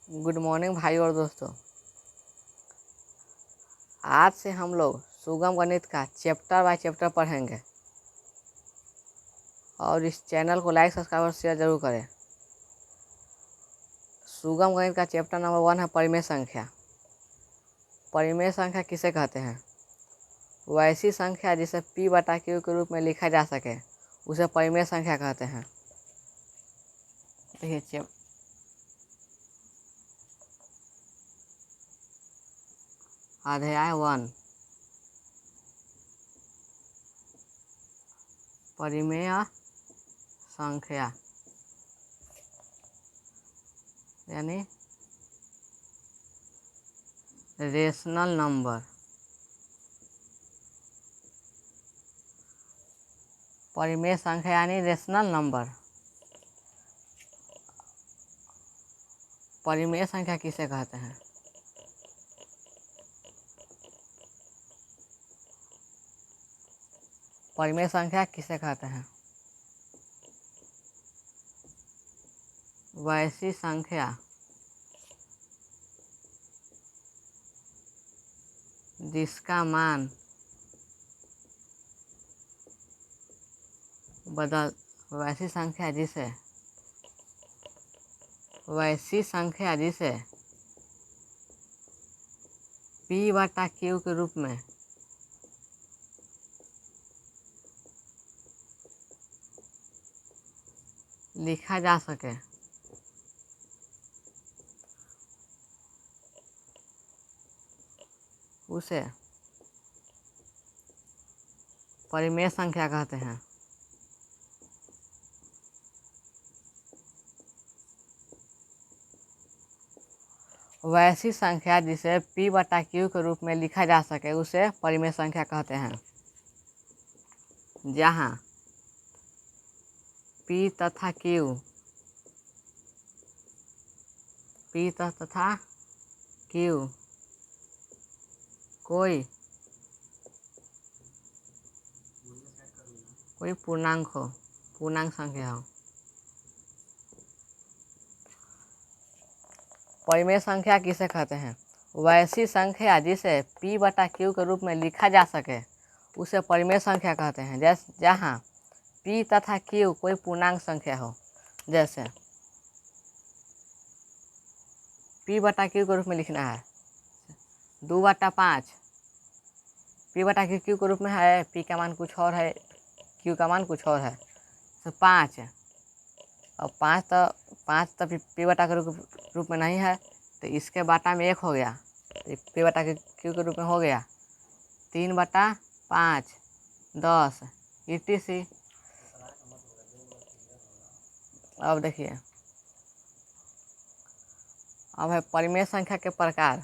Good morning भाई और दोस्तों। आज से हम लोग सुगम गणित का चैप्टर बाय चैप्टर पढ़ेंगे और इस चैनल को लाइक सब्सक्राइब और शेयर जरूर करें। सुगम गणित का चैप्टर नंबर 1 है परिमेय संख्या। परिमेय संख्या किसे कहते हैं? वैसी संख्या जिसे p/q के रूप में लिखा जा सके उसे परिमेय संख्या कहते हैं। देखिए अध्याय 1 परिमेय संख्या यानी रेशनल नंबर। परिमेय संख्या यानी रेशनल नंबर। परिमेय संख्या किसे कहते हैं? परिमेय संख्या किसे कहते हैं? वैसी संख्या जिसका मान वैसी संख्या जिसे p/q के रूप में लिखा जा सके उसे परिमेय संख्या कहते हैं। वैसी संख्या जिसे p/q के रूप में लिखा जा सके उसे परिमेय संख्या कहते हैं। जहाँ p तथा q कोई पूर्णांक संख्या हो। परिमेय संख्या किसे कहते हैं? वैसी संख्या जिसे p/q के रूप में लिखा जा सके उसे परिमेय संख्या कहते हैं। जहाँ p तथा q कोई पूर्णांक संख्या हो। जैसे p/q के रूप में लिखना है 2/5। p/q के रूप में है, p का मान कुछ और है, q का मान कुछ और है, तो 5। और 5 तो p/q के रूप में नहीं है, तो इसके बाटा में 1 हो गया, तो p/q के रूप में हो गया 3/5 10 etc। अब देखिए, अब है परिमेय संख्या के प्रकार।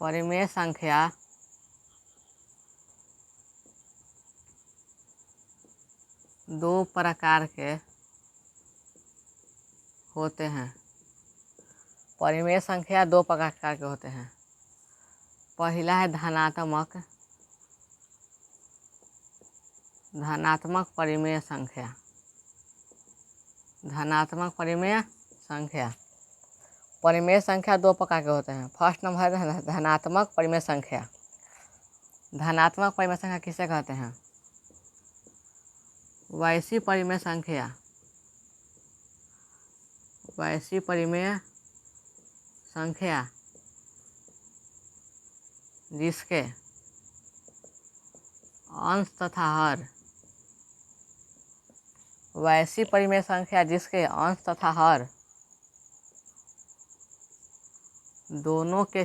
परिमेय संख्या दो प्रकार के होते हैं। परिमेय संख्या दो प्रकार के होते हैं। पहला है धनात्मक परिमेय संख्या। धनात्मक परिमेय संख्या। परिमेय संख्या दो प्रकार के होते हैं। फर्स्ट नंबर है धनात्मक परिमेय संख्या। धनात्मक परिमेय संख्या किसे कहते हैं? वैसी परिमेय संख्या जिसके अंश तथा हर वैसी परिमेय संख्या जिसके अंश तथा हर दोनों के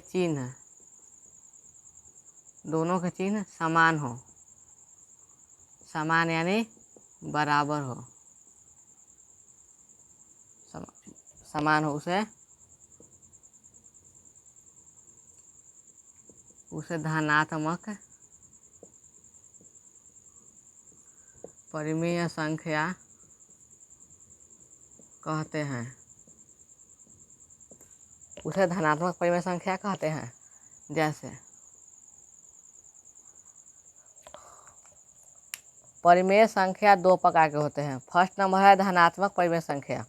चिन्ह समान हो। समान यानी बराबर हो, समान हो, उसे धनात्मक परिमेय संख्या कहते हैं। उसे धनात्मक परिमेय संख्या कहते हैं। जैसे परिमेय संख्या दो प्रकार के होते हैं। फर्स्ट नंबर है धनात्मक परिमेय संख्या।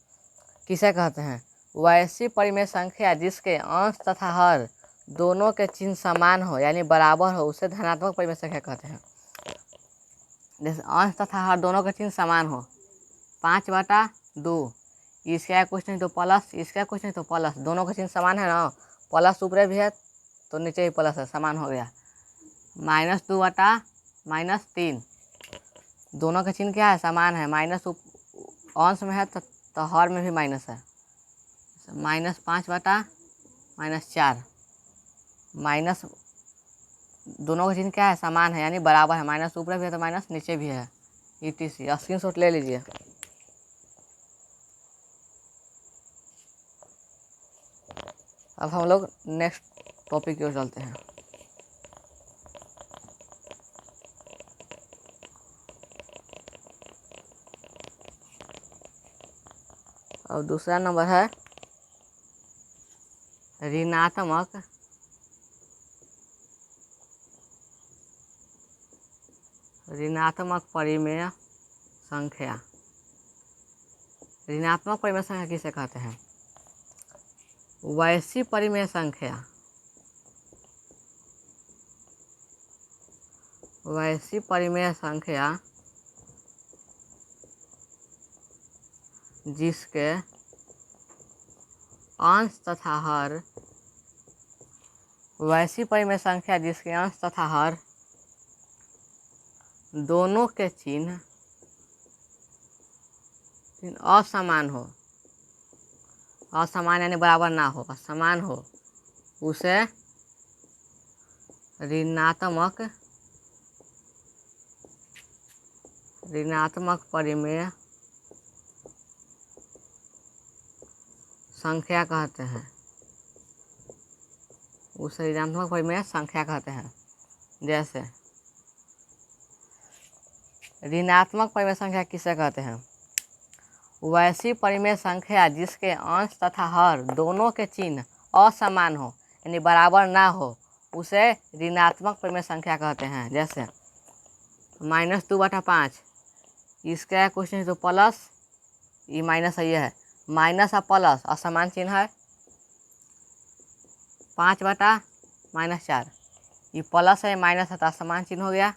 किसे कहते हैं? वैसी परिमेय संख्या जिसके अंश तथा हर दोनों के चिन्ह समान हो यानी बराबर हो, उसे धनात्मक परिमेय संख्या कहते हैं। जैसे अंश तथा हर दोनों के चिन्ह समान हो, 5/2, इसका कुछ नहीं तो प्लस, इसका कुछ नहीं तो प्लस, दोनों के चिन्ह समान है ना, प्लस ऊपर भी है तो नीचे भी प्लस है, समान हो गया। -2/-3, दोनों के चिन्ह क्या है? समान है। माइनस अंश में है तो हर में भी माइनस है। -5/-4, माइनस दोनों का चिन्ह क्या है? समान है यानी बराबर है। माइनस ऊपर भी है तो माइनस नीचे भी है। ETC स्क्रीनशॉट ले लीजिए। अब हम लोग नेक्स्ट टॉपिक की ओर चलते हैं। अब दूसरा नंबर है ऋणात्मक परिमेय संख्या। ऋणात्मक परिमेय संख्या किसे कहते हैं? वैसी परिमेय संख्या जिसके अंश तथा हर, वैसी परिमेय संख्या जिसके अंश तथा हर दोनों के चिन्ह असमान हो, असमान यानी बराबर ना हो, असमान हो, उसे ऋणात्मक परिमेय संख्या कहते हैं। उसे ऋणात्मक परिमेय संख्या कहते हैं। जैसे ऋणात्मक परिमेय संख्या किसे कहते हैं? वैसी परिमेय संख्या जिसके अंश तथा हर दोनों के चिन्ह असमान हो यानी बराबर ना हो, उसे ऋणात्मक परिमेय संख्या कहते हैं। जैसे -2/5, इसका कुछ नहीं तो प्लस, ये माइनस है, ये है, माइनस और प्लस असमान चिन्ह है। 5/-4, ये प्लस है, माइनस है तो असमान चिन्ह हो गया।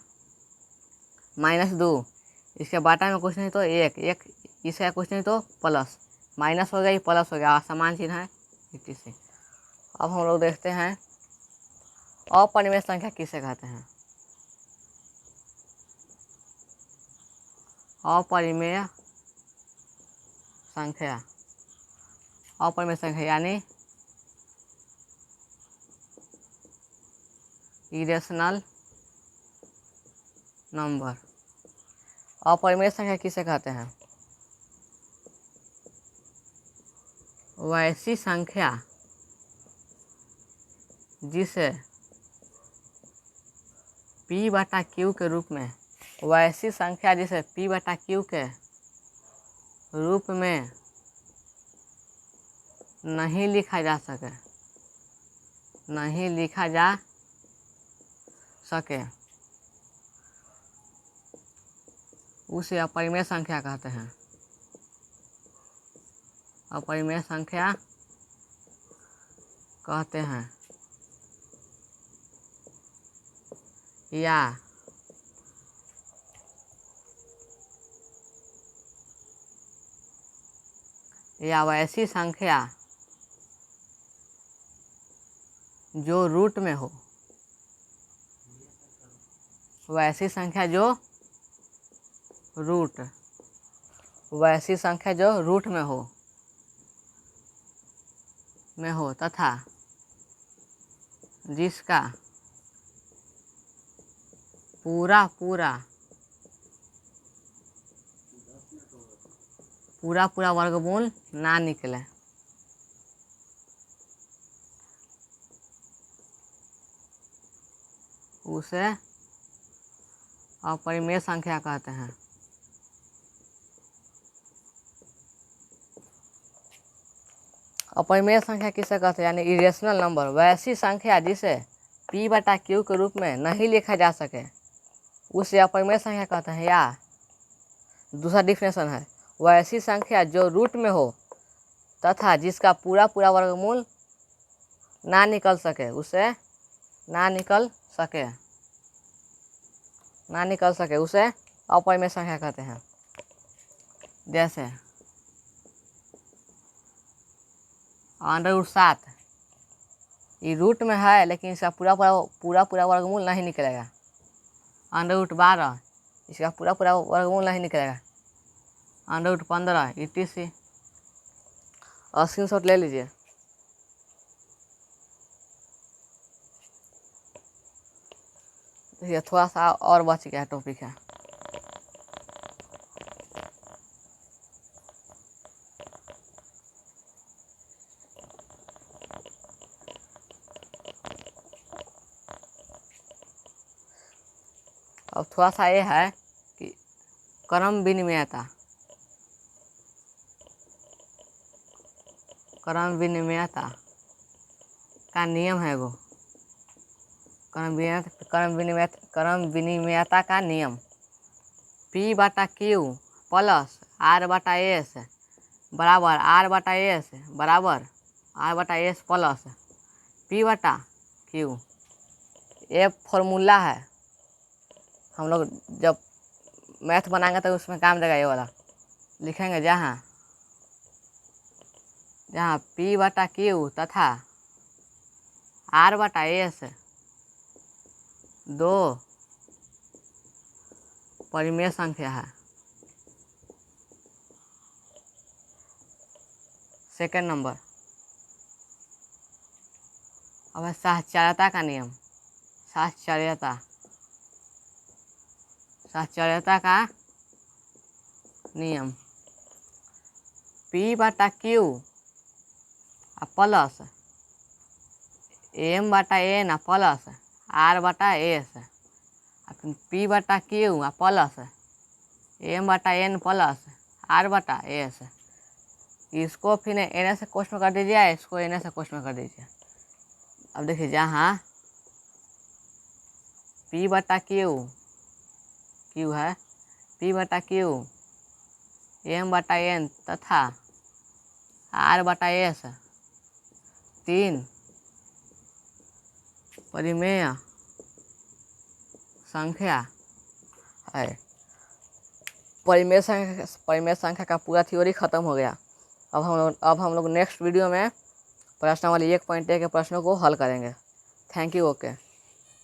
-2, इसके बाटा में कुछ नहीं तो 1, इसका कुछ नहीं तो प्लस, माइनस हो गया, ये प्लस हो गया, असमान चिन्ह है। ETC। अब हम लोग देखते हैं अपरिमेय संख्या किसे कहते हैं? अपरिमेय संख्या यानी इरेशनल नंबर। अपरिमेय संख्या किसे कहते हैं? वैसी संख्या जिसे P/Q के रूप में, वैसी संख्या जिसे P/Q के रूप में नहीं लिखा जा सके, उसे अपरिमेय संख्या कहते हैं। अपरिमेय संख्या कहते हैं। या वैसी संख्या जो रूट में हो, वैसी संख्या जो रूट में हो तथा जिसका पूरा वर्गमूल ना निकले, उसे अपरिमेय संख्या कहते हैं। अपरिमेय संख्या किसे कहते हैं? यानी इरेशनल नंबर, वैसी संख्या जिसे P/Q के रूप में नहीं लिखा जा सके, उसे अपरिमेय संख्या कहते हैं। या दूसरा डिफिनेशन है, वह ऐसी संख्या जो रूट में हो तथा जिसका पूरा पूरा वर्गमूल ना निकल सके, उसे ना निकल सके उसे अपरिमेय संख्या कहते हैं। जैसे √7 ये रूट में है लेकिन इसका पूरा वर्गमूल नहीं निकलेगा। √12 इसका पूरा वर्गमूल नहीं निकलेगा। √15 etc। स्क्रीनशॉट ले लीजिए। देखिए थोड़ा सा और बच गया टॉपिक है। अब थोड़ा सा ये है कि क्रम विनिमयता का नियम है वो। क्रम विनिमयता का नियम P/Q प्लस R/S बराबर R/S प्लस P/Q। ये फॉर्मूला है, हम लोग जब मैथ बनाएंगे तो उसमें काम देगा। ये वाला लिखेंगे जहाँ P/Q तथा R/S दो परिमेय संख्या है। सेकंड नंबर, अब है साहचर्यता का नियम। साहचर्यता का नियम P/Q plus M/N plus R/S P/Q plus M/N plus R/S। इसको फिर N से कोष्ट में कर दीजिए, इसको N से कोष्ट में कर दीजिए। अब देखिए जहाँ P/Q है P/Q M/N तथा R/S तीन परिमेय संख्या है। परिमेय संख्या का पूरा थ्योरी खत्म हो गया। अब हम लोग नेक्स्ट वीडियो में प्रश्नावली 1.1 के प्रश्नों को हल करेंगे। Thank you. ओके।